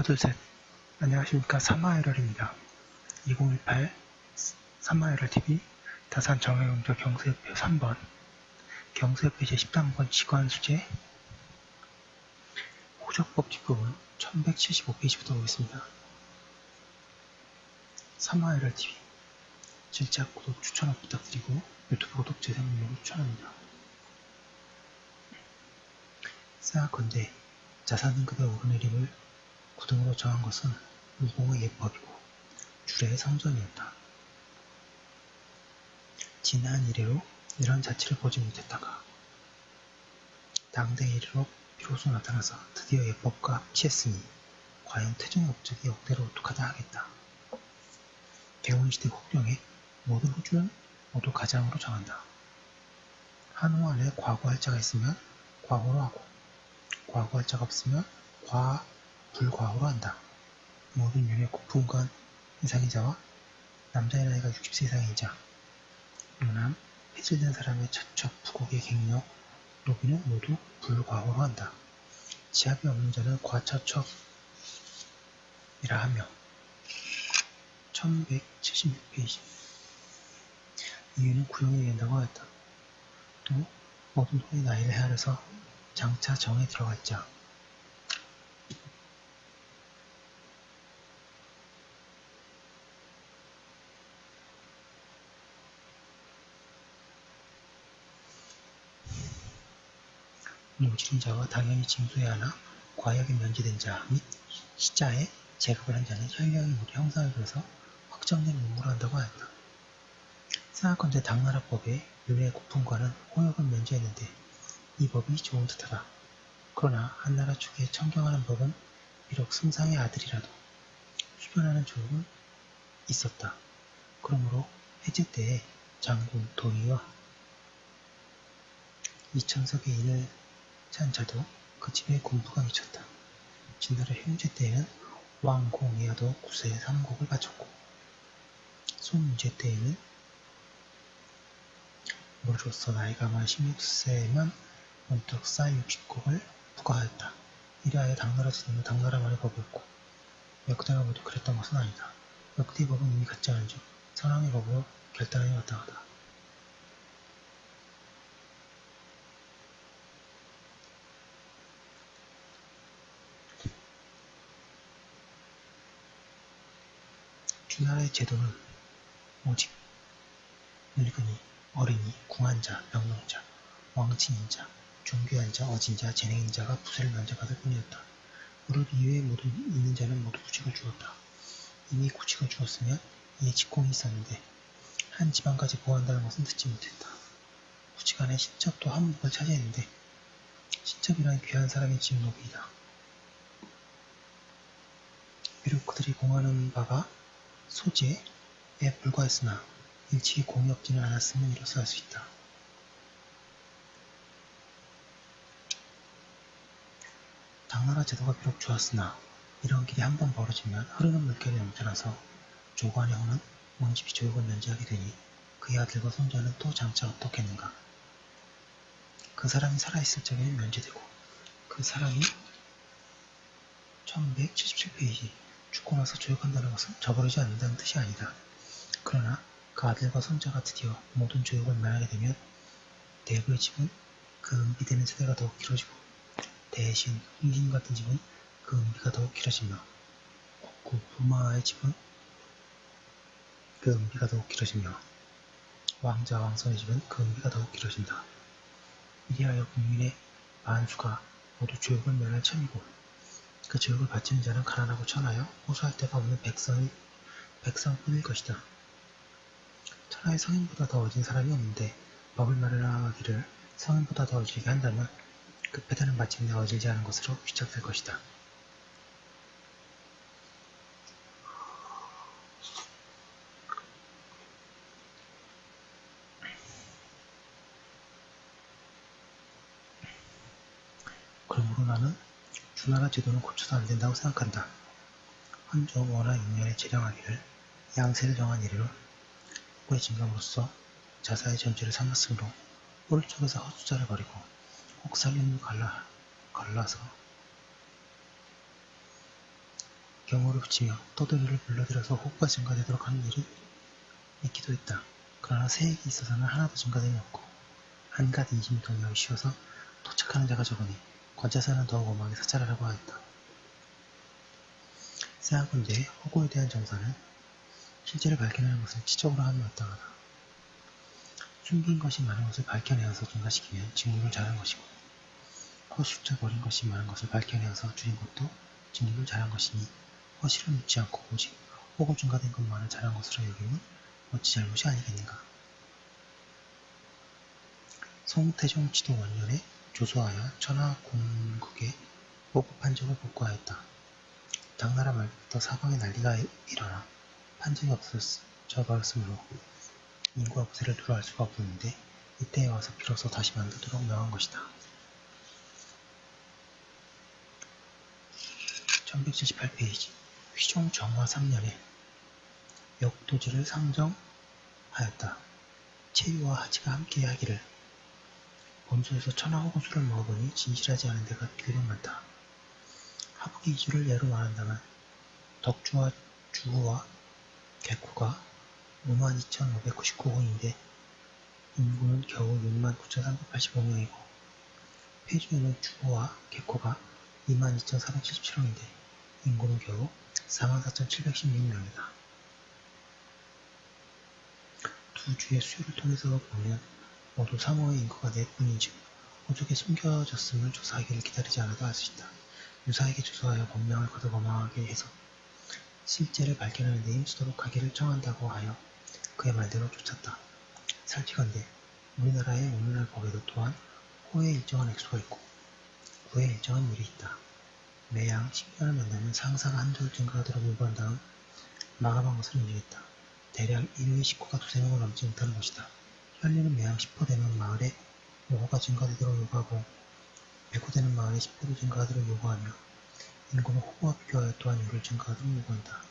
둘, 셋. 안녕하십니까. 사마에럴입니다. 2018 사마에럴TV 다산 정형용도 경수협회 3번 경수협회 제13번 직관수재 호적법 뒷부분 1175페이지부터 보겠습니다. 사마에럴TV 질작 구독 추천을 부탁드리고 유튜브 구독 재생 목록을 추천합니다. 생각컨대 자산등급의 오르내림을 구등으로 정한 것은 무공의 예법이고 주례의 성전이었다. 지난 이래로 이런 자취를 보지 못했다가 당대 이래로 비로소 나타나서 드디어 예법과 합치했으니 과연 태종의 업적이 역대로 오뚝하다 하겠다. 개원시대 혹령에 모든 후주는 모두 가장으로 정한다. 한호 안에 과거할 자가 있으면 과거로 하고 과거할 자가 없으면 불과호로 한다. 모든 윤회 고품관 이상의 자와 남자의 나이가 60세 이상의 자, 유남, 해질된 사람의 차척, 부곡의 갱력, 노비는 모두 불과호로 한다. 지압이 없는 자는 과차척이라 하며 1176페이지 이유는 구형이 된다고 하였다. 또 모든 돈의 나이를 헤아려서 장차 정에 들어갈 자 노지른 자와 당연히 징수해야 하나 과역에 면제된 자 및 시자에 제급을 한 자는 혈령이 모두 형상을 그려서 확정된 임무를 한다고 하였다. 생각컨대 당나라법에 윤회 고품관은 호역을 면제했는데 이 법이 좋은 듯하다. 그러나 한나라 축에 청경하는 법은 비록 승상의 아들이라도 수변하는 조역은 있었다. 그러므로 해제 때에 장군, 도의와 이천석의 인을 찬 자도 그 집에 군부가 미쳤다. 진나라 효유제 때에는 왕, 공, 이하도 구세의 3곡을 바쳤고 손유제 때에는 무로서 나이가 만 16세면 문득 쌓인 60곡을 부과하였다. 이래하여 당나라 제도는 당나라만의 법이었고 역대가 모두 그랬던 것은 아니다. 역대의 법은 이미 같지 않은 즉 선왕의 법으로 결단하여 마땅하다. 주나라의 제도는 오직 늙은이, 어린이, 궁한 자, 명농자, 왕친인 자, 중귀한 자, 어진 자, 재능인 자가 부세를 면제받을 뿐이었다. 무릇 이외의 모든 있는 자는 모두 구직을 주었다. 이미 구직을 주었으면 이에 직공이 있었는데 한 지방까지 보호한다는 것은 듣지 못했다. 구직 안에 신첩도 한몫을 차지했는데 신첩이란 귀한 사람의 직노비이다. 비록 그들이 공하는 바가 소재에 불과했으나 일찍이 공이 없지는 않았으면 이로써 할 수 있다. 당나라 제도가 비록 좋았으나 이런 길이 한 번 벌어지면 흐르는 물결이 넘쳐나서 조관의 호는 문집이 조역을 면제하게 되니 그의 아들과 손자는 또 장차 어떻겠는가. 그 사람이 살아있을 적에는 면제되고 그 사람이 1177페이지 죽고 나서 조역한다는 것은 저버리지 않는다는 뜻이 아니다. 그러나 그 아들과 손자가 드디어 모든 조역을 면하게 되면 대부의 집은 그 은비되는 세대가 더욱 길어지고 대신 흥진 같은 집은 그 은비가 더욱 길어지며 국구 부마의 집은 그 은비가 더욱 길어지며 왕자 왕손의 집은 그 은비가 더욱 길어진다. 이리하여 국민의 만수가 모두 조역을 면할 참이고 그 조역을 바치는 자는 가난하고 천하여 호소할 데가 없는 백성뿐일 것이다. 천하에 성인보다 더 어진 사람이 없는데 법을 마련하기를 성인보다 더 어지게 한다면 그 패단은 마침내 어질지 않은 것으로 귀착될 것이다. 그러므로 나는 주나라 제도는 고쳐서 안 된다고 생각한다. 헌조 원하 6년에 제정하기를 양세를 정한 이래로 국고의 진감으로써 자사의 전제를 삼았으므로 오른쪽에서 헛수자를 버리고 혹살림을 갈라서 경호를 붙이며 떠돌이를 불러들여서 호구가 증가되도록 하는 일을 있기도 했다. 그러나 새에게 있어서는 하나도 증가됨이 없고 한갓 인심이 동요하기 쉬워서 도착하는 자가 적으니 권자사는 더욱 엄하게 사찰하라고 하였다. 생각건대 호구에 대한 정사는 실제를 밝혀내는 것을 지적으로 하면 마땅하다. 숨긴 것이 많은 것을 밝혀내어서 증가시키면 직무를 잘한 것이고 허술쩍 버린 것이 많은 것을 밝혀내어서 줄인 것도 직무를 잘한 것이니 허실은 묻지 않고 오직 호구 증가된 것만을 잘한 것으로 여기면 어찌 잘못이 아니겠는가. 송태종 지도 원년에 조소하여 천하공국에 호구 판적을 복구하였다. 당나라 말부터 사방에 난리가 일어나 판적이 없어져 버렸으므로 인구와 부세를 두루할 수가 없었는데 이때에 와서 비로소 다시 만들도록 명한 것이다. 1178페이지 휘종 정화 3년에 역도지를 상정하였다. 체유와 하지가 함께 하기를 본소에서 천하호구술을 먹어보니 진실하지 않은 데가 비교적 많다. 하북이 이주를 예로 말한다면 덕주와 주후와 객후가 52,599호인데 인구는 겨우 69,385명이고 폐주에는 주후와 객후가 22,477호인데 인구는 겨우 44,716명이다. 두 주의 수요를 통해서 보면 모두 3호의 인구가 4뿐인즉 호족에 숨겨졌음을 조사하기를 기다리지 않아도 알 수 있다. 유사에게 조사하여 법명을 거듭어마하게 해서 실제를 밝혀내는 데 힘쓰도록 하기를 청한다고 하여 그의 말대로 쫓았다. 살피건대 우리나라의 오늘날 법에도 또한 호의 일정한 액수가 있고 구의 일정한 일이 있다. 매양 10년을 만나면 상사가 한두 증가하도록 요구한 다음 마감한 것을 인정했다. 대략 1호의 식구가 2~3명을 넘지 못하는 것이다. 현리는 매양 10호 되는 마을에 5호가 증가되도록 요구하고 100호 되는 마을에 10호도 증가하도록 요구하며 인구는 호구와 비교하여 또한 요를 증가하도록 요구한다.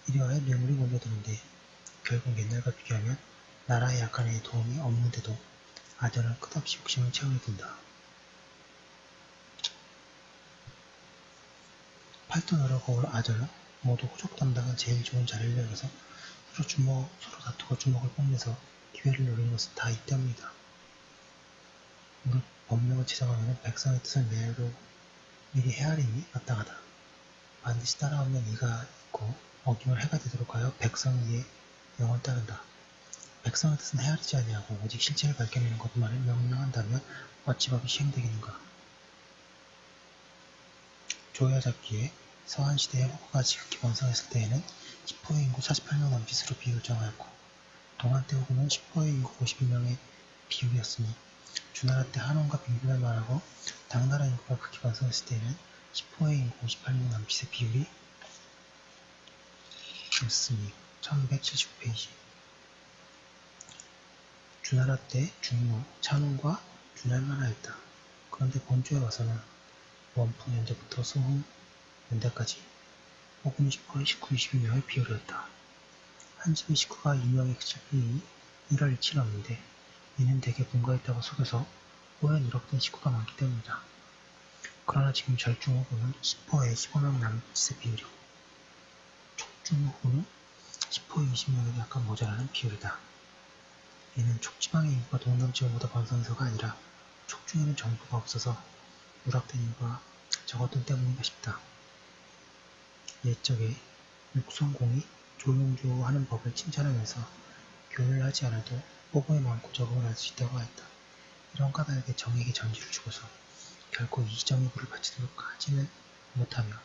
이리하여 뇌물이 몰려드는데 결국 옛날과 비교하면 나라의 약한 애에 도움이 없는데도 아전은 끝없이 욕심을 채우려 든다. 팔도너러 거울 아전은 모두 호족 담당은 제일 좋은 자리를 열어서 서로 다투고 주먹을 뽐내서 기회를 노리는 것은 다 이때입니다. 무릇 법령을 제정하면 백성의 뜻을 매로 미리 헤아림이 마땅하다. 반드시 따라오면 이가 있고 어기면 해가 되도록 하여 백성의 영을 따른다. 백성의 뜻은 헤아리지 아니하고 오직 실체를 밝혀내는 것만을 명령한다면 어찌 법이 시행되겠는가. 조여잡기에 서한시대에 호구가 지극히 번성했을 때에는 10호의 인구 48명 남짓으로 비율을 정하였고 동한때 호구는 10호의 인구 52명의 비율이었으니 주나라 때 한원과 빙빙할 만하고 당나라 인구가 극히 번성했을 때에는 10호의 인구 58명 남짓의 비율이 였으니 1279페이지 주나라 때 중무, 찬원과 준할만 하였다. 그런데 본조에 와서는 원풍 연대부터 소흥 연대까지 호구는 10호의 식구 22명의 비율이었다. 한 집의 식구가 2명에 그칠 뿐이니 1월 1치 넘는데 이는 대개 분가했다고 속여서 호연 1억 된 식구가 많기 때문이다. 그러나 지금 절중호구는 10호에 15명 남짓의 비율이고 촉중호구는 10호에 20명이 약간 모자라는 비율이다. 이는 촉지방의 인구가 동남지역보다 번성해서가 아니라 촉중에는 정부가 없어서 누락된 인구가 적었던 때문인가 싶다. 옛적에 육성공이 조용조 하는 법을 칭찬하면서 교훈을 하지 않아도 호구에 많고 적음을 알 수 있다고 하였다. 이런 까닭에 정에게 전지를 주고서 결코 이정의 부를 바치도록 하지는 못하며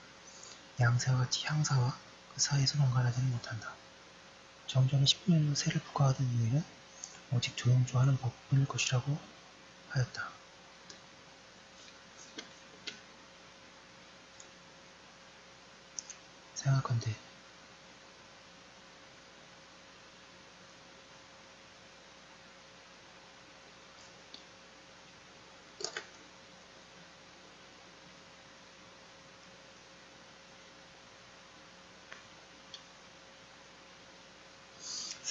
양사와 같이 향사와 그 사이에서 연관하지는 못한다. 정조는 19년로 세를 부과하던 이유에는 오직 조용조 하는 법뿐일 것이라고 하였다.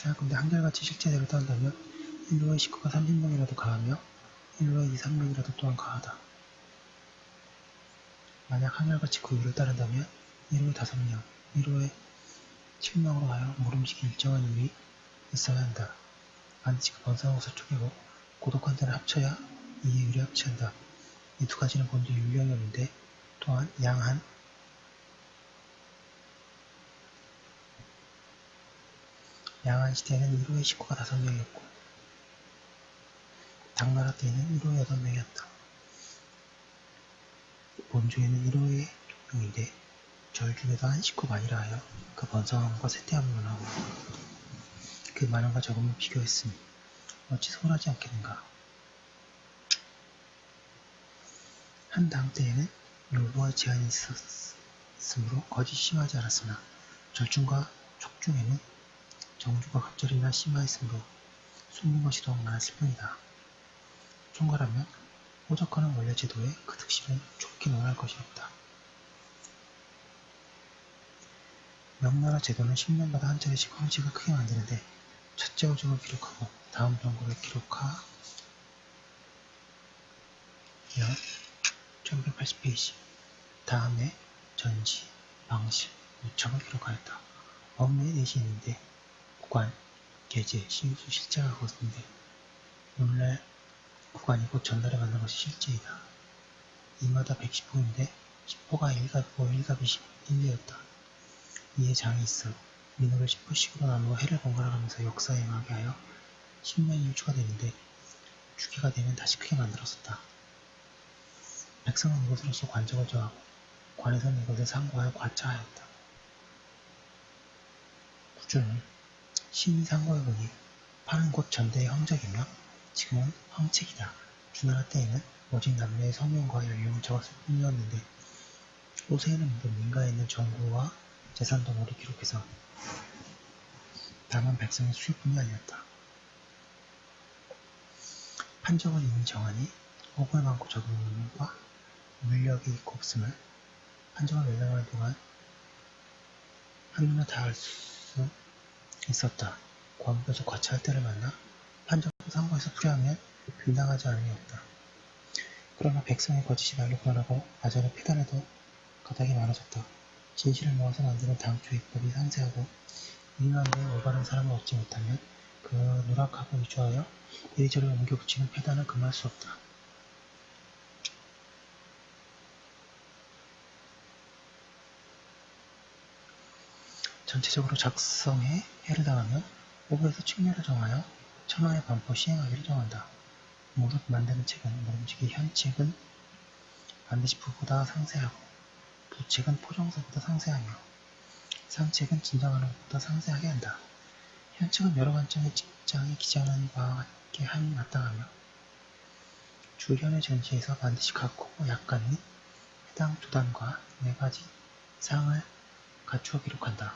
생각건대 한결같이 실제대로 따른다면 1호의 식구가 30명이라도 가하며 1호의 2, 3명이라도 또한 가하다. 만약 한결같이 그 이유를 따른다면 1호의 5명, 위로의 실명으로 하여 모름지기 일정한 이유이 있어야 한다. 반드시 그 번성한 것을 쪼개고 고독한 데를 합쳐야 이에 유리 합치한다. 이 두 가지는 본디 윤령이 없는데 또한 양한 시대에는 1호의 식구가 5명이었고 당나라 때에는 1호의 8명이었다. 본주에는 1호의 종인데 절중에도 한 식구가 아니라 하여 그 번성함과 세태함을 논하고 그 많음과 적음을 비교했으니 어찌 서운하지 않겠는가. 한 당 때에는 율법의 제한이 있으므로 거짓이 심하지 않았으나 절중과 촉중에는 정주가 갑절이나 심하였으므로 숨는 것이 더욱 많았을 뿐이다. 총괄하면 호적하는 원래 제도의 그 특실은 좁게 논할 것이 없다. 명나라 제도는 10년마다 한 차례씩 황책을 크게 만드는데 첫째 호적을 기록하고 다음 정국을 기록하여 1180페이지 다음에 전시, 방실, 우척을 기록하였다. 업무에 넷이 있는데 구관, 계제, 시우수, 실제가 그것인데 오늘날 구관이 곧 전날에 만든 것이 실제이다. 이마다 110호인데 10호가 1갑이고 1갑이 1례였다. 이에 장이 있어 민호를 10호씩으로 나누어 해를 번갈아가면서 역사에 임하게 하여 10년이 일주가 되는데 주기가 되면 다시 크게 만들었었다. 백성은 이것으로서 관적을 정하고 관에서는 이것을 상고하여 과차하였다. 구주는 신이 상고해보니 팔은 곧 전대의 황적이며 지금은 황책이다. 주나라 때에는 오직 남녀의 성명과 연령을 적었을 뿐이었는데 호세에는 모든 민가에 있는 정구와 재산 등으로 기록해서 다만 백성의 수요뿐이 아니었다. 판적은 이미 정하니 호구에 많고 적은 인물과 물력이 있고 없음을 판적을 열람하는 동안 한눈에 다 알 수 있었다. 관부에서 과차할 때를 만나 판적도 상고에서 풀이하면 빈당하지 않음이 없다. 그러나 백성의 거짓이 날로 불어나고 아전의 폐단에도 가닥이 많아졌다. 진실을 모아서 만드는 당초의 입법이 상세하고 인간의 올바른 사람을 얻지 못하면 그 누락하고 위조하여 이리저리 옮겨 붙이는 폐단을 금할 수 없다. 전체적으로 작성에 해를 당하면 오부에서 측례를 정하여 천하의 반포 시행하기를 정한다. 무릇 만드는 책은 모름지기 현책은 반드시 부보다 상세하고 부책은 포정서보다 상세하며 상책은 진정하는 것보다 상세하게 한다. 현책은 여러 관점의 직장이 기재하는 바와 같게 함이 마땅하며 주현의 전시에서 반드시 각 호고 약관 및 해당 조단과 4가지 사항을 갖추어 기록한다.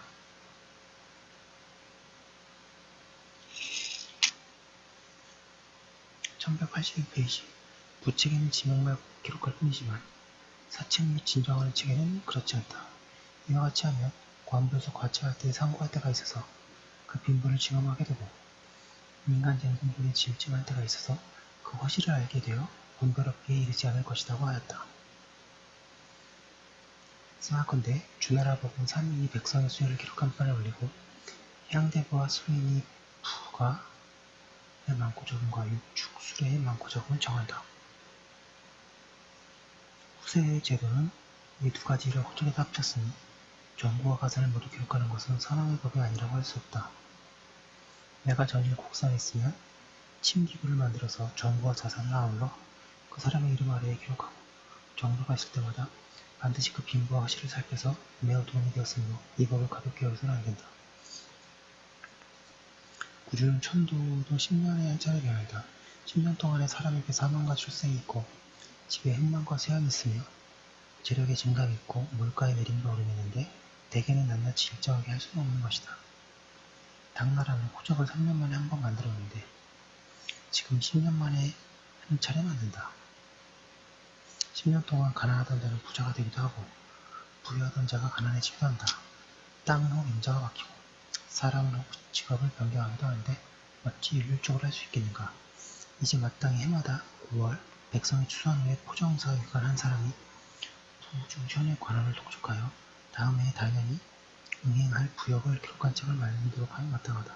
1182페이지 부책에는 지명만 기록할 뿐이지만 사책 및 진정하는 책에는 그렇지 않다. 이와 같이 하면 관부에서 과체할 때 상고할 때가 있어서 그 빈부를 증험하게 되고 민간 쟁성들이 질증할 때가 있어서 그 허실을 알게 되어 번거롭게 이르지 않을 것이라고 하였다. 생각컨대 주나라 법은 산인이 백성의 수요를 기록한 판을 올리고 향대부와 수인이 부가 의 많고 적음과 육축 수레의 많고 적음을 정한다. 후세의 제도는 이 두 가지를 호적에다 합쳤으니 정구와 가산을 모두 기록하는 것은 선왕의 법이 아니라고 할 수 없다. 내가 전일 곡산에 있으면 침기구를 만들어서 정구와 자산을 아울러 그 사람의 이름 아래에 기록하고 정도가 있을 때마다 반드시 그 빈부와 허실을 살펴서 매우 도움이 되었으므로 이 법을 가볍게 여기서는 안 된다. 구주는 천도도 10년에 한 차례 변한다. 10년 동안에 사람에게 사망과 출생이 있고 집에 흑만과 세함이 있으며 재력의 증감이 있고 물가의 내림과 오름이 있는데 대개는 낱낱이 일정하게 할 수는 없는 것이다. 당나라는 호적을 3년 만에 한 번 만들었는데 지금 10년 만에 한 차례 만든다. 10년 동안 가난하던 자는 부자가 되기도 하고 부유하던 자가 가난해지기도 한다. 땅은 혹 임자가 바뀌고 사람은 혹 직업을 변경하기도 하는데 어찌 율률적으로 할 수 있겠는가. 이제 마땅히 해마다 9월 백성이 추수한 후에 포정사 위관한 사람이 부주현의 관원을 독촉하여 다음 해에 당연히 응행할 부역을 기록한 책을 만들도록 하면 마땅하다.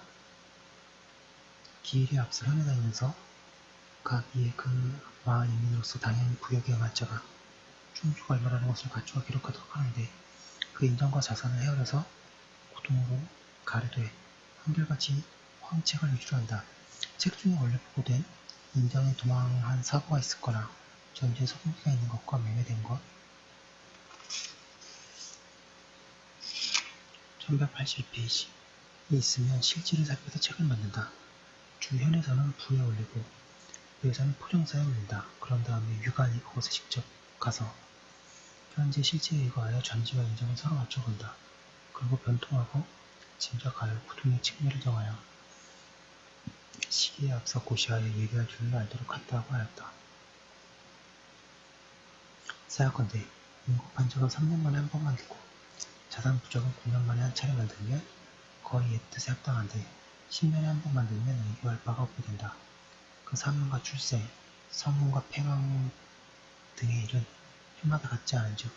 기일에 앞서 현에 다니면서 각 이의 그 마을 인민으로서 당연히 부역에 응할 자가 충수가 얼마라는 것을 갖추어 기록하도록 하는데 그 인정과 자산을 헤아려서 고통으로 가려되 한결같이 황책을 위주로 한다. 책 중에 원래 보고된 인정에 도망한 사고가 있었거나 전주에 소금기가 있는 것과 매매된 것 1181페이지 이 있으면 실지를 살펴서 책을 만든다. 주현에서는 부에 올리고 부에서는 포정사에 올린다. 그런 다음에 유관이 그곳에 직접 가서 현재 실체에 의거하여 전지와 인정을 서로 맞춰본다. 그리고 변통하고 짐작하여 구둥의 측면을 정하여 시기에 앞서 고시하여 예리할 줄을 알도록 한다고 하였다. 사약건대 인국 판적을 3년 만에 한 번 만들고 자산 부적은 9년 만에 한 차례 만들면 거의 옛뜻에 합당한데 10년에 한 번 만들면 의교할 바가 없게 된다. 그 사명과 출세, 성문과 폐왕 등의 일은 해마다 같지 않은즉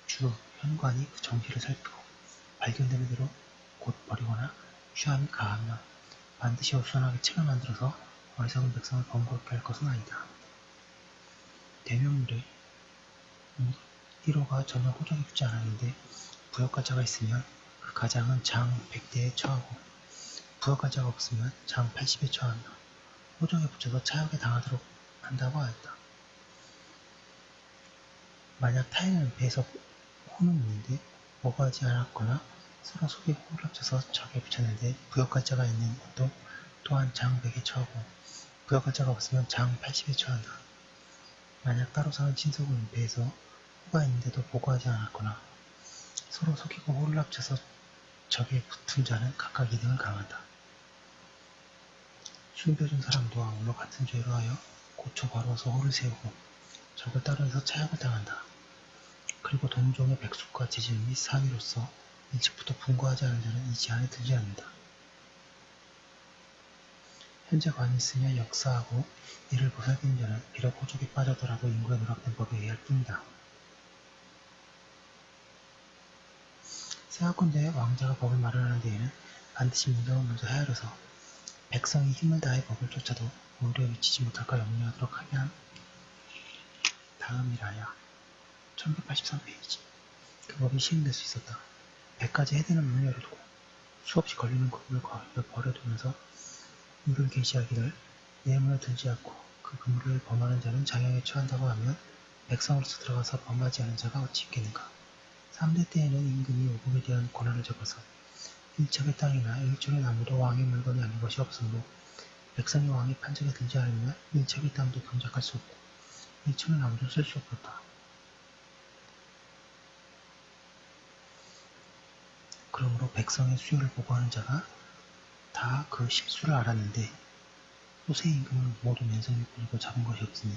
주 현관이 그 정시를 살피고 발견되는 대로 곧 버리거나 취함이 가하면 반드시 어수선하게 책을 만들어서 어리석은 백성을 번거롭게 할 것은 아니다. 대명률에 1호가 전혀 호적에 붙지 않았는데 부역가자가 있으면 그 가장은 장 100대에 처하고 부역가자가 없으면 장 80에 처하며 호적에 붙여서 차역에 당하도록 한다고 하였다. 만약 타인은 배에서 호는 있는데 오가지 않았거나 서로 속에 호를 합쳐서 적에 붙였는데 부역가자가 있는 것도 또한 장 100에 처하고 부역가자가 없으면 장 80에 처한다. 만약 따로 사는 친속은 배에서 호가 있는데도 보고하지 않았거나 서로 속이고 호를 합쳐서 적에 붙은 자는 각각 2등을 강한다. 숨겨준 사람도 아울러 같은 죄로 하여 고쳐 바로서 호를 세우고 적을 따르해서 차역을 당한다. 그리고 동종의 백숙과 재질 및 사위로서 일찍부터 분고하지 않은 자는 이 제한에 들지 않는다. 현재 관이 있으며 역사하고 이를 보살피는 자는 비록 호적에 빠져더라도 인구에 누락된 법에 의할 뿐이다. 세하건대 왕자가 법을 마련하는 데에는 반드시 문정을 먼저 헤아려서 백성이 힘을 다해 법을 쫓아도 오류에 미치지 못할까 염려하도록 하게 한 다음이라야. 1183페이지 그 법이 시행될 수 있었다. 100가지 해대는 문을 열어두고 수없이 걸리는 그물을 버려두면서 물을 계시하기를 내 문에 들지 않고 그 그물을 범하는 자는 장형에 처한다고 하면 백성으로서 들어가서 범하지 않은 자가 어찌 있겠는가. 3대 때에는 임금이 오복에 대한 권한을 적어서 일척의 땅이나 일종의 나무도 왕의 물건이 아닌 것이 없으므로 백성이 왕의 판적에 들지 않으면 일척의 땅도 경작할 수 없고 일척의 나무도 쓸 수 없었다. 그러므로 백성의 수요를 보고하는 자가 다 그 실수를 알았는데 소세 임금은 모두 맨손이 뿌리고 잡은 것이 없으니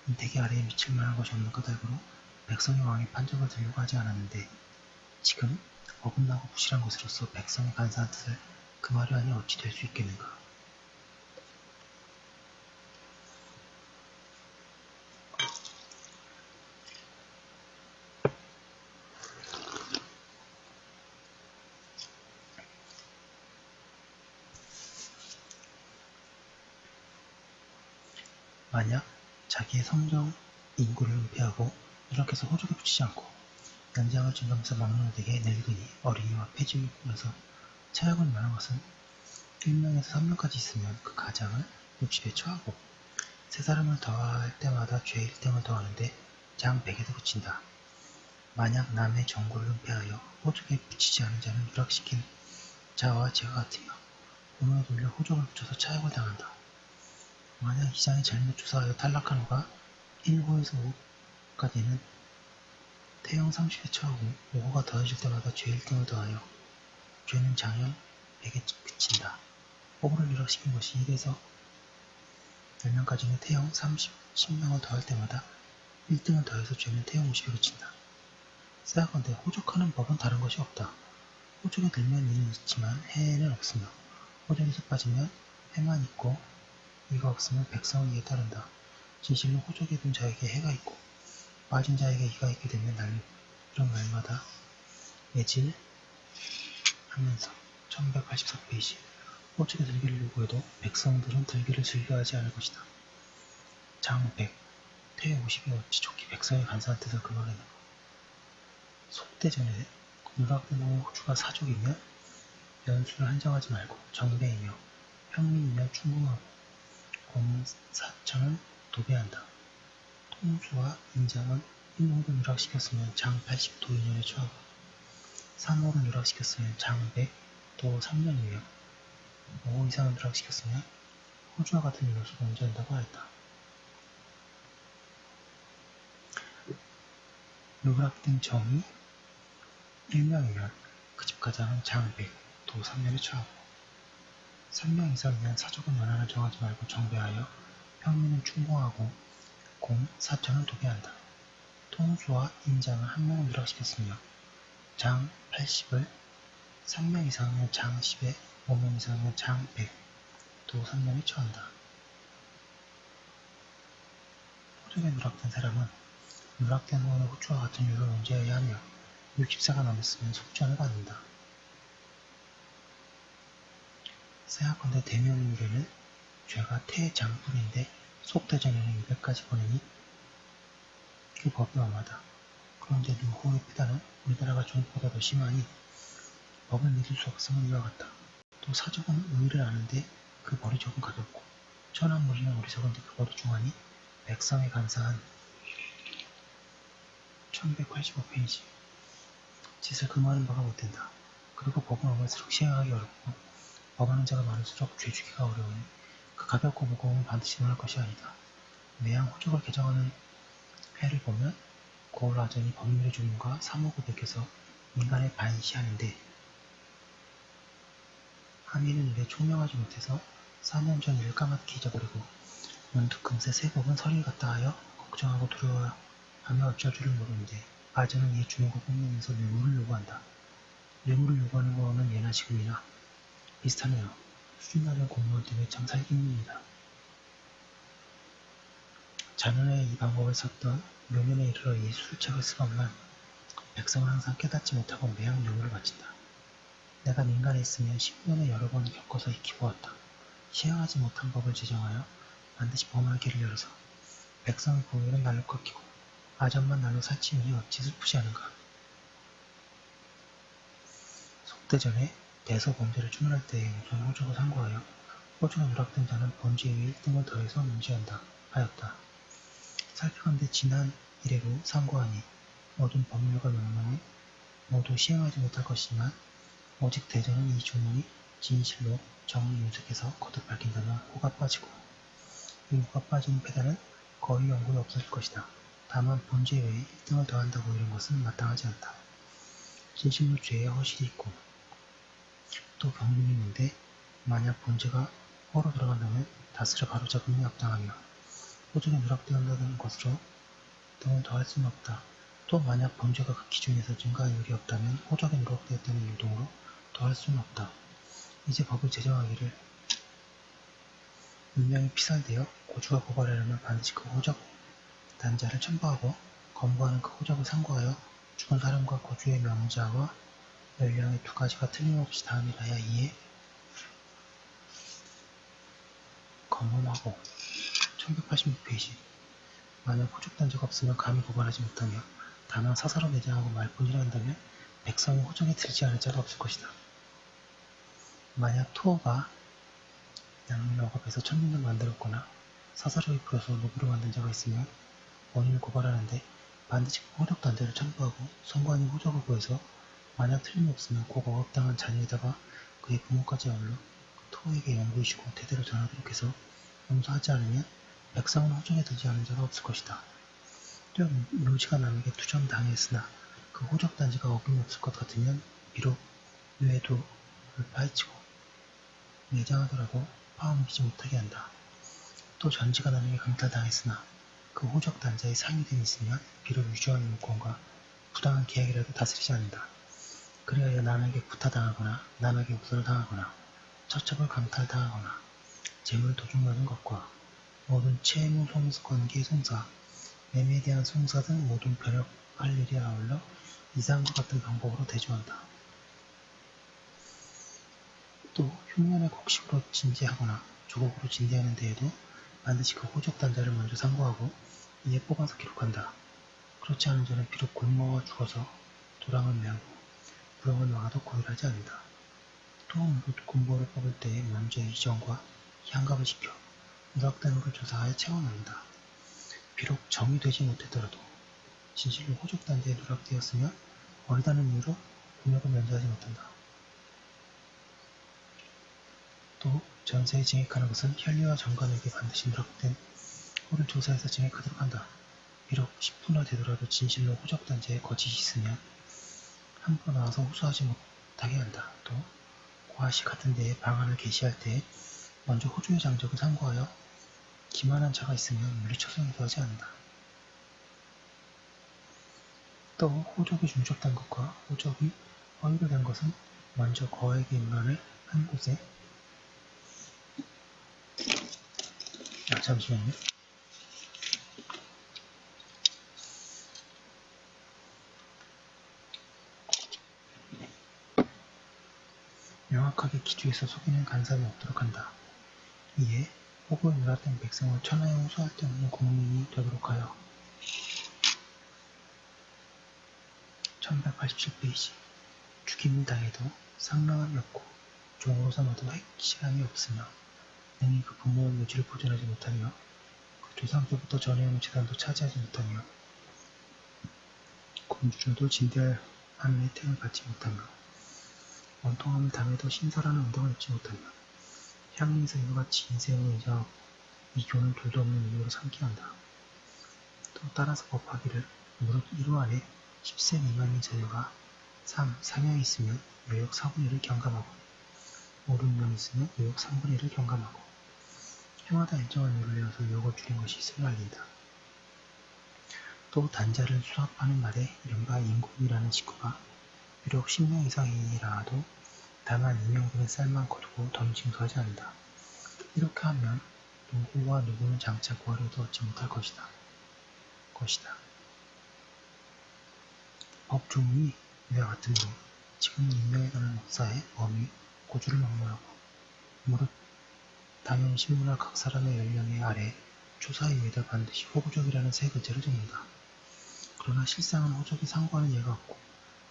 인택의 아래에 미칠 만한 것이 없는 까닭으로 백성이 왕의 판적을 들려고 하지 않았는데 지금 어긋나고 부실한 것으로서 백성이 간사한 뜻을 금하려 하니 어찌 될 수 있겠는가. 만약 자기의 성정 인구를 은폐하고 누락해서 호적에 붙이지 않고 연장을 증가하면서 막론하되게 늙은이, 어린이와 폐지를 꾸며서 차역을 말한 것은 1명에서 3명까지 있으면 그 가장을 60에 처하고 세 사람을 더할 때마다 죄 1등을 더하는데 장 100에도 붙인다. 만약 남의 정고를 은폐하여 호적에 붙이지 않은 자는 누락시킨 자와 죄가 같으며 본원에 돌려 호적을 붙여서 차역을 당한다. 만약 이장이 잘못 조사하여 탈락한 후가 1호에서 5호까지는 태형 30에 처하고 5호가 더해질 때마다 죄 1등을 더하여 죄는 장형 100에 그친다. 5호를 누락시킨 것이 1에서 10명까지는 태형 10명을 더할 때마다 1등을 더해서 죄는 태형 50에 그친다. 세하건대 호적하는 법은 다른 것이 없다. 호적에 들면 이는 있지만 해에는 없으며 호적에서 빠지면 해만 있고 이가 없으면 백성은 이에 따른다. 진실로 호적에 든 자에게 해가 있고 빠진 자에게 이가 있게 되면 날 이런 말마다 예질 하면서 1184페이지 호적의 들기를 요구해도 백성들은 들기를 즐겨하지 않을 것이다. 장 100. 퇴 50이 어찌 좋게 백성의 간사한 뜻을 금하겠는가. 속대전에 누락된 호주가 사족이면 연수를 한정하지 말고 정배이며 평민이면 충궁하고 공은 사천을 도배한다. 통수와 인장은 1호를 누락시켰으면 장 80도 2년에 처하고 3호를 누락시켰으면 장 100도 3년이며 5호 이상을 누락시켰으면 호주와 같은 일로서 범죄한다고 하였다. 누락된 정이 1명이면 그 집 가장은 장 100도 3년에 처하고 3명 이상이면 사족은 연한을 정하지 말고 정배하여 평민은 충궁하고 공 4천을 도배한다. 통수와 인장을 1명을 누락시켰으며 장 80을 3명 이상이면 장 10에 5명 이상이면 장 100도 3년에 처한다. 호적에 누락된 사람은 누락된 후에는 호주와 같은 율을 문제해야 하며 60세가 넘었으면 속전을 받는다. 세하건대 대명률에는 죄가 태장불인데 속대전에는 200까지 보내니 그 법이 엄하다. 그런데 누호의 피다는 우리나라가 중국보다 더 심하니 법을 믿을 수 없음은 이와 같다. 또 사족은 의를 아는데 그 벌이 조금 가볍고 천한 무리는 어리석은데 그 벌이 중하니 백성의 간사한 1185페이지 짓을 금하는 바가 못된다. 그리고 법은 엄할수록 시행하기 어렵고 법하는 자가 많을수록 죄주기가 어려우니 그 가볍고 무거움은 반드시 논할 것이 아니다. 매양 호적을 개정하는 해를 보면 고을하전이 법률의 주문과 사무고 베껴서 인간의 반시하는데 함의는 일에 총명하지 못해서 4년 전 일을 까맣게 잊어버리고 문득 금세 새 법은 서리를 갖다 하여 걱정하고 두려워하며 어쩔 줄을 모르는데 아전은 이 주먹을 뽐내면서 뇌물을 요구한다. 뇌물을 요구하는 거는 예나 지금이나 비슷하네요. 수준 낮은 공무원 때문에 참 살기 힘듭니다. 자년에 이 방법을 썼던 묘년에 이르러 이 술책을 쓰건만 백성은 항상 깨닫지 못하고 매양 뇌물을 바친다. 내가 민간에 있으면 10년에 여러 번 겪어서 익히보았다. 시행하지 못한 법을 제정하여 반드시 범할 길을 열어서 백성의 공의는 날로 꺾이고 아전만 날로 살찌우니 어찌 슬프지 않은가. 속대전에 대서 범죄를 추문할 때에 우선 호적을 상고하여 호적에 누락된 자는 범죄 위에 1등을 더해서 문제한다 하였다. 살펴간대 지난 이래로 상고하니 모든 법률과 명령은 모두 시행하지 못할 것이지만 오직 대전은 이 주문이 진실로 정의 윤색해서 거듭 밝힌다면 호가 빠지고 이 호가 빠진 패단은 거의 영구히 없어질 것이다. 다만 범죄 외에 1등을 더한다고 이런 것은 마땅하지 않다. 진실로 죄에 허실이 있고 또 경륜이 있는데 만약 범죄가 허로 들어간다면 다스려 바로잡음이 합당하며 호적에 누락되었다는 것으로 등을 더할 수는 없다. 또 만약 범죄가 그 기준에서 증가율이 없다면 호적에 누락되었다는 유동으로 더할 수는 없다. 이제 법을 제정하기를 문명이 피살되어 고주가 고발하려면 반드시 그 호적 단자를 첨부하고 검거하는 그 호적을 상고하여 죽은 사람과 고주의 명자와 연령의 두 가지가 틀림없이 다음이라야 이에 검문하고 1186페이지 만약 호적 단자가 없으면 감히 고발하지 못하며 다만 사사로 내장하고 말뿐이라 한다면 백성이 호적에 들지 않을 자가 없을 것이다. 만약 토어가 양민을 억압해서 천민을 만들었거나 사사로이 풀어서 노비로 만든 자가 있으면 원인을 고발하는데 반드시 호적 단자를 첨부하고 선관위 호적을 구해서 만약 틀림없으면 꼭 억압당한 자녀에다가 그의 부모까지 아울러 토어에게 영구히 주고 대대로 전하도록 해서 용서하지 않으면 백성은 호적에 들지 않은 자가 없을 것이다. 또 묘지가 남에게 투점당했으나 그 호적 단지가 어김없을 것 같으면 비록 뇌도를 파헤치고 내장하더라도 파옮기지 못하게 한다. 또 전지가 남에게 강탈당했으나 그 호적 단자의 상위됨이 있으면 비록 유주한 물권과 부당한 계약이라도 다스리지 않는다. 그리하여 남에게 구타당하거나 남에게 우설당하거나 처첩을 강탈당하거나 재물 도둑맞은 것과 모든 채무 송관계 송사, 매매에 대한 송사 등 모든 변협할 일에 아울러 이상과 같은 방법으로 대조한다. 또 흉년의 곡식으로 진제하거나 조곡으로 진제하는 데에도 반드시 그 호적 단자를 먼저 상고하고 이에 뽑아서 기록한다. 그렇지 않은 자는 비록 굶어 죽어서 도랑을 메우고 부렁을 막아도 고일하지 않는다. 또 군보를 뽑을 때에 먼저 이전과 향갑을 시켜 누락된 호를 조사하여 채워넣는다. 비록 정이 되지 못했더라도 진실로 호적 단자에 누락되었으면 어리다는 이유로 공역을 면제하지 못한다. 또 전세에 증액하는 것은 혈리와 정관에게 반드시 누락된 호를 조사해서 증액하도록 한다. 비록 10분화 되더라도 진실로 호적 단자에 거짓이 있으면 함부로 나와서 호소하지 못하게 한다. 또 고아시 같은 데에 방안을 게시할 때에 먼저 호주의 장적을 상고하여 기만한 자가 있으면 물리쳐서 인도하지 않는다. 또 호적이 중첩된 것과 호적이 허위로 된 것은 먼저 거액의 문안을 한 곳에 잠시만요. 명확하게 기주에서 속이는 간섭이 없도록 한다. 이에 호구에 누락된 백성을 천하에 호소할 데 없는 국민이 되도록 하여 1187페이지 죽임을 당해도 상명함이 없고 종으로 삼아도 핵실함이 없으며 능히 그 부모의 묘지를 보존하지 못하며 그 조상 때부터 전해오는 재산도 차지하지 못하며 군주로도 진대할 하는 혜택을 받지 못하며 원통함을 당해도 신설하는 운동을 입지 못하며 향리에서 이와 같이 인생으로 인정하고 이교는 둘도 없는 이유로 삼게 한다. 또 따라서 법하기를 무릇 1호 안에 10세 미만인 자녀가 3명이 있으면 요역 4분의 1을 경감하고 5, 6명 있으면 요역 3분의 1을 경감하고 해마다 일정한 요를 내어서 요역을 줄인 것이 있음을 알린다. 또 단자를 수합하는 날에 이른바 인공이라는 식구가 비록 10명 이상이라도 다만 2명분의 쌀만 거두고 더 징수하지 않는다. 이렇게 하면 누구와 누구는 장차 구하려도 얻지 못할 것이다. 법 조문이 이와 같으므로 지금 인명에 관한 역사에 엄히 고주를 막론하고 무릇 당연 신문화 각 사람의 연령의 아래 조사 이외에도 반드시 호구적이라는 세 글자를 적는다. 그러나 실상은 호적이 상고하는 예가 없고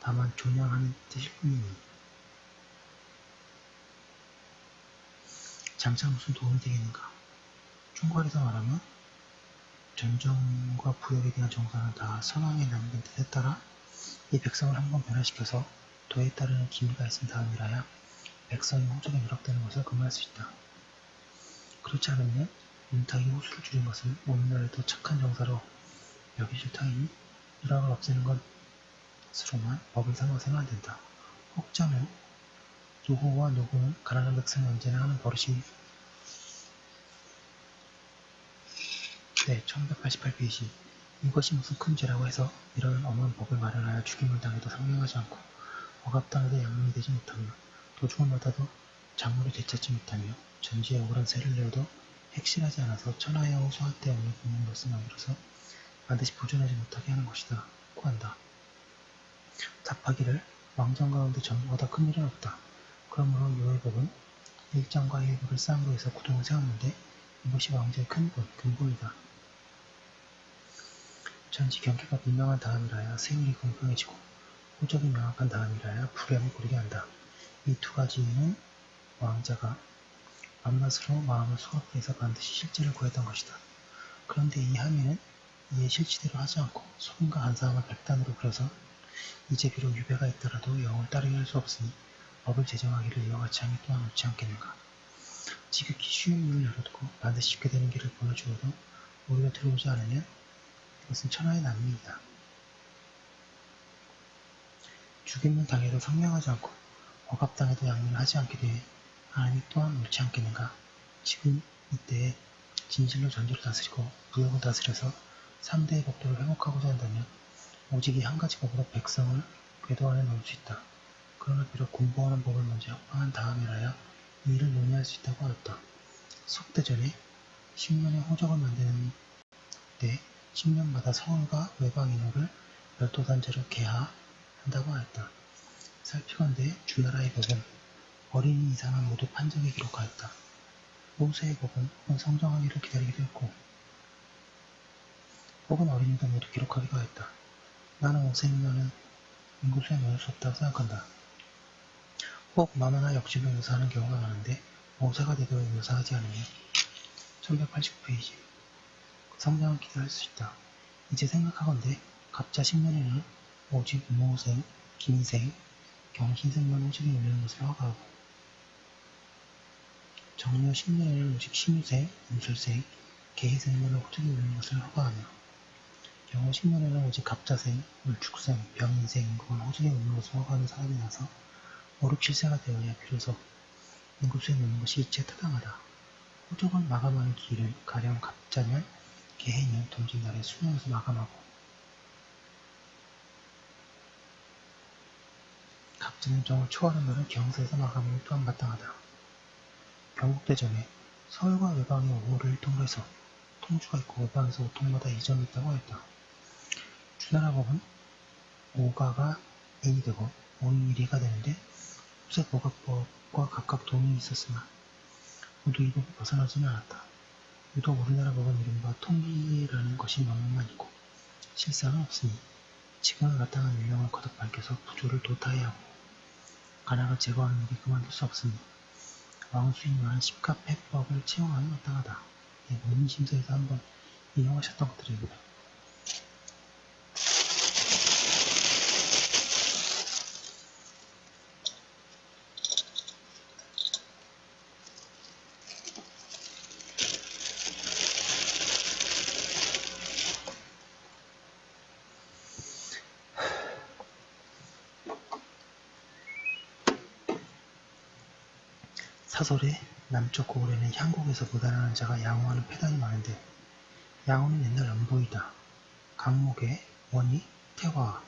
다만 조명하는 뜻일 뿐이니 장차 무슨 도움이 되겠는가? 총괄해서 말하면 전정과 부역에 대한 정사는 다 선왕에 남긴 뜻에 따라 이 백성을 한번 변화시켜서 도에 따르는 기미가 있은 다음이라야 백성이 호적에 누락되는 것을 금할 수 있다. 그렇지 않으면 문탁이 호수를 줄인 것을 오늘날에도 착한 정사로 여기실 터이니 누락을 없애는 것으로만 법을 삼아서는 안 된다. 혹자는 누구와 누구는 가난한 백성이 언제나 하는 버릇이 1188페이지 이것이 무슨 큰 죄라고 해서 이런 엄한 법을 마련하여 죽임을 당해도 상명하지 않고 억압당해도 양문이 되지 못하며 도중을 받아도 장물을 되찾지 못하며 전지에 억울한 세를 내어도 핵실하지 않아서 천하에 호소할 데 없는 국민으로서 만들어서 반드시 보존하지 못하게 하는 것이다. 구한다. 답하기를 왕정 가운데 전부보다 큰 일은 없다. 그러므로 요해법은 일정과 일부를 쌍으로 해서 구동을 세웠는데 이것이 왕정의 큰 근본이다. 전지 경계가 분명한 다음이라야 세율이 공평해지고 호적이 명확한 다음이라야 불량을 고르게 한다. 이 두 가지는 왕자가 밤낮으로 마음을 수업해 해서 반드시 실제를 구했던 것이다. 그런데 이 함의는 이에 실지대로 하지 않고 소금과 한사함을 백단으로 그려서 이제 비록 유배가 있더라도 영을 따르게 할 수 없으니 법을 제정하기를 이와 같이 함이 또한 옳지 않겠는가. 지극히 쉬운 문을 열어두고 반드시 쉽게 되는 길을 보여주어도 오히려 들어오지 않으면 이것은 천하의 난미이다. 죽임을 당해도 상명하지 않고 억압당해도 양면을 하지 않게 돼 하나님 또한 옳지 않겠는가. 지금 이때에 진실로 전제를 다스리고 부역을 다스려서 3대의 법도를 회복하고자 한다면 오직 이 한 가지 법으로 백성을 궤도 안에 넣을 수 있다. 그러나 비록 공부하는 법을 먼저 협방한 다음이라야 이 일을 논의할 수 있다고 하였다. 석대전에 10년의 호적을 만드는 때 10년마다 서울과 외방인호를 별도단체로 개하한다고 하였다. 살피건대 주나라의 법은 어린이 이상은 모두 판정에 기록하였다. 모세의 복은 혹은 성장하기를 기다리기도 했고 혹은 어린이도 모두 기록하기도 하였다. 나는 모세는 인구수에 넣을 수 없다고 생각한다. 혹 마마나 역시도 묘사하는 경우가 많은데 모세가 되도록 묘사하지 않으면 1189페이지 성장은 기대할 수 있다. 이제 생각하건대 갑자 10년에는 오직 모생, 김생, 경신생만 호직이 올리는 것을 허가하고 정려 10년에는 오직 신유생, 임술생, 계희생만 호직이 올리는 것을 허가하며 경호 10년에는 오직 갑자생, 울축생, 병인생, 임금은 호직에 올리는 것을 허가하는 사람이 나서 5, 6, 7세가 되어야 비로소 임금수에 놓는 것이 이치에 타당하다. 호적을 마감하는 기일을 가령 갑자년, 개해년, 동짓날에 수년에서 마감하고 갑자년 정을 초하는 날은 경사에서 마감하기 또한 마땅하다. 경국대전에 서울과 외방의 5호를 통로해서 통주가 있고 외방에서 5통마다 이점이 있다고 하였다. 주나라법은 5가가 1이 되고 5이 1이가 되는데 흡세보각법과 각각 동의이 있었으나 모두 이 법을 벗어나지는 않았다. 유독 우리나라 법은 이른바 통기라는 것이 명령만 있고 실상은 없으니 지금은 마땅한 유형을 거듭 밝혀서 부조를 도타해야 하고 가나가 제거하는 일이 그만둘 수 없으니 왕수인 말한 십갑해법을 채용하면 마땅하다. 문인심서에서 한번 인용하셨던 것들입니다. 사설의 남쪽 고을에는 향곡에서 무단하는 자가 양호하는 폐단이 많은데 양호는 옛날 연보이다. 강목에 원이 태화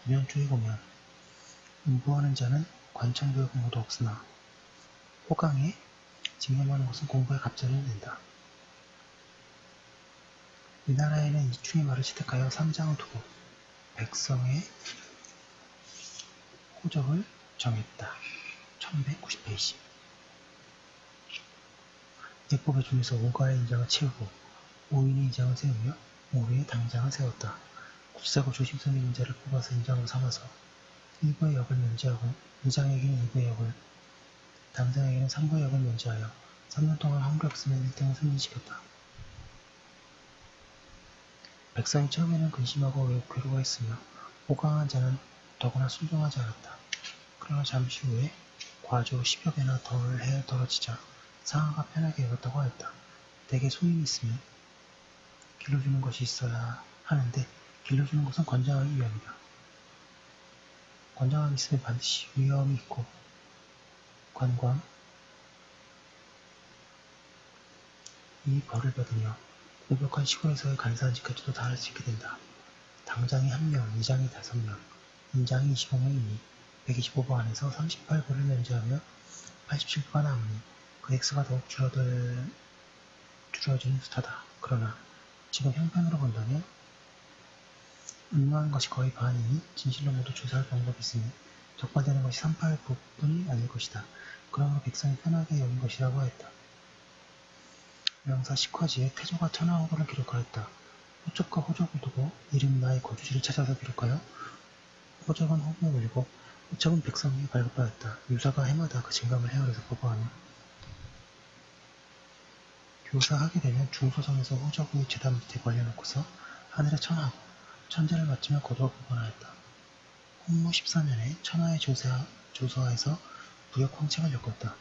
구년 쪽에 보면 음보하는 자는 관청도에 공부도 없으나 호강에 징념하는 것은 공부에 갑자를 낸다. 이 나라에는 이충의 말을 채택하여 삼장을 두고 백성의 호적을 정했다. 1190페이지 예법의 중에서 5가의 인장을 채우고 5인의 인장을 세우며 5위의 당장을 세웠다. 굳세고 조심성 있는 자를 뽑아서 인장으로 삼아서 1부의 역을 면제하고 2장에게는 2부의 역을 당장에게는 3부의 역을 면제하여 3년 동안 함부로 쓰면 1등을 승진시켰다. 백성이 처음에는 근심하고 괴로워했으며 호강한 자는 더구나 순종하지 않았다. 그러나 잠시 후에 과조 10여 배나 덜 해 떨어지자 상하가 편하게 여겼다고 하였다. 대개 소임이 있으면 길러주는 것이 있어야 하는데 길러주는 것은 권장하기 위함이다. 권장함이 있으면 반드시 위험이 있고 관광 이 벌을 받으며 공격한 시골에서의 간사한 직까지도 다 할 수 있게 된다. 당장이 1명, 2장이 5명, 인장이 25명이니 125부 안에서 38부를 면제하며 87부가 남으니 그 액수가 더욱 줄어지는 숫하다. 그러나 지금 형편으로 본다면 음모하는 것이 거의 반이니 진실로 모두 조사할 방법이 있으니 적발되는 것이 38부뿐이 아닐 것이다. 그러므로 백성이 편하게 여긴 것이라고 하였다. 명사 식화지에 태조가 천하호거를 기록하였다. 호적과 호적을 두고 이름 나의 거주지를 찾아서 기록하여 호적은 호부에 올리고 호적은 백성에게 발급하였다. 유사가 해마다 그 징감을 헤아려서 보고하며 교사하게 되면 중소성에서 호적의 재단 밑에 걸려놓고서 하늘에 천하하고 천재를 맞추며 거두어 보관하였다. 홍무 14년에 천하의 조서하에서 부역 황책을 엮었다.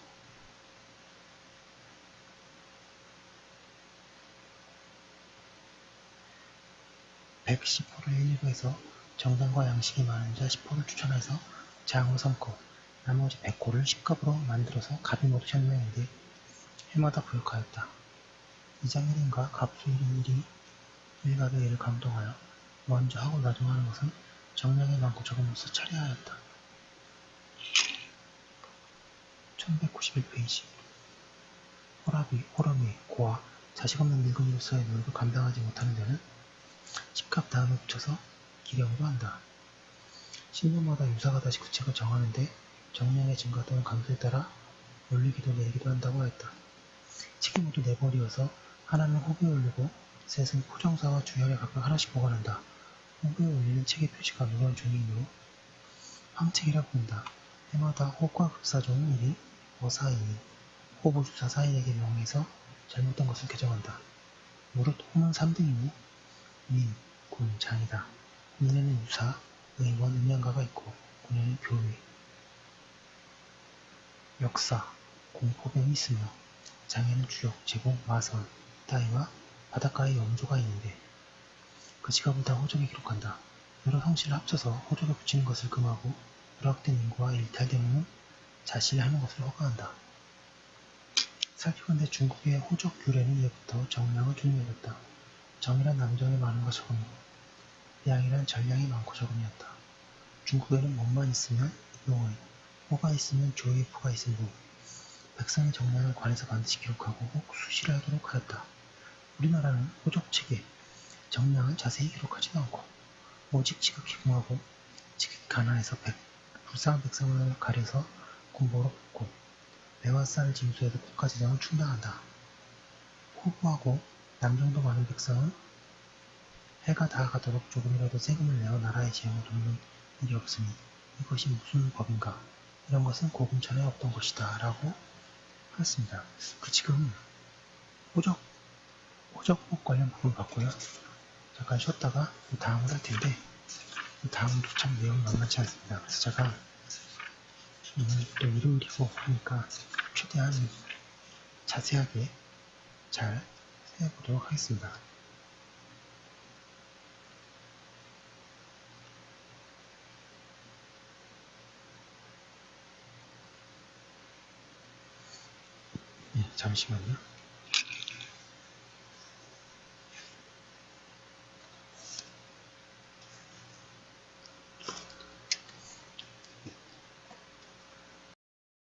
110호를 1부에서 정당과 양식이 많은 자 10호를 추천해서 장으로 삼고 나머지 100호를 10갑으로 만들어서 갑이 모두 1000명인데 해마다 부역하였다. 이장일인과 갑수일인 1이 일갑의 일을 감동하여 먼저 하고 나중 하는 것은 정량이 많고 적음으로써 차례하였다. 1191페이지 호람이 고아 자식 없는 늙은이로서의 노력을 감당하지 못하는 데는 10갑 다음에 붙여서 기령으로 한다. 신분마다 유사가 다시 구책을 정하는데 정량의 증가 또는 감소에 따라 올리기도 내리기도 한다고 하였다. 책이 모두 4벌이어서 하나는 호비에 올리고 셋은 포정사와 주열에 각각 하나씩 보관한다. 호비에 올리는 책의 표시가 무거운 종이이므로 황책이라 부른다. 해마다 호과 급사종 1이 어사이니 호보주사 사인에게 명해서 잘못된 것을 개정한다. 무릇 호는 3등이니 민, 군, 장이다. 민에는 유사, 의원, 음양가가 있고 군에는 교위, 역사, 공포병이 있으며 장에는 주역, 제공, 마선, 따위와 바닷가의 염조가 있는데 그 지갑을 다 호적에 기록한다. 여러 성씨를 합쳐서 호적에 붙이는 것을 금하고 누락된 인구와 일탈되면 자실하는 것을 허가한다. 살피건대 중국의 호적 규례는 예부터 정량을 준용해왔다. 정이란 남정이 많은가 적음이고 양이란 전량이 많고 적음이었다. 중국에는 몸만 있으면 용의, 호가 있으면 조의 부가 있으므로 백성의 정량을 관에서 반드시 기록하고 혹 수시를 하도록 하였다. 우리나라는 호적책에 정량을 자세히 기록하지도 않고 오직 지극히 궁하고 지극히 가난해서 불쌍한 백성을 가려서 군보로 뽑고 배와 쌀을 징수해서 국가재정을 충당한다. 호부하고 남정도 많은 백성은 해가 다 가도록 조금이라도 세금을 내어 나라의 재정을 돕는 일이 없으니 이것이 무슨 법인가? 이런 것은 고금천에 없던 것이다. 라고 하였습니다. 지금 호적법 관련 부분 봤고요. 잠깐 쉬었다가 다음을 할 텐데 다음도 참 내용이 만만치 않습니다. 그래서 제가 오늘 또 일요일이고 하니까 최대한 자세하게 잘 해보도록 하겠습니다. 잠시만요.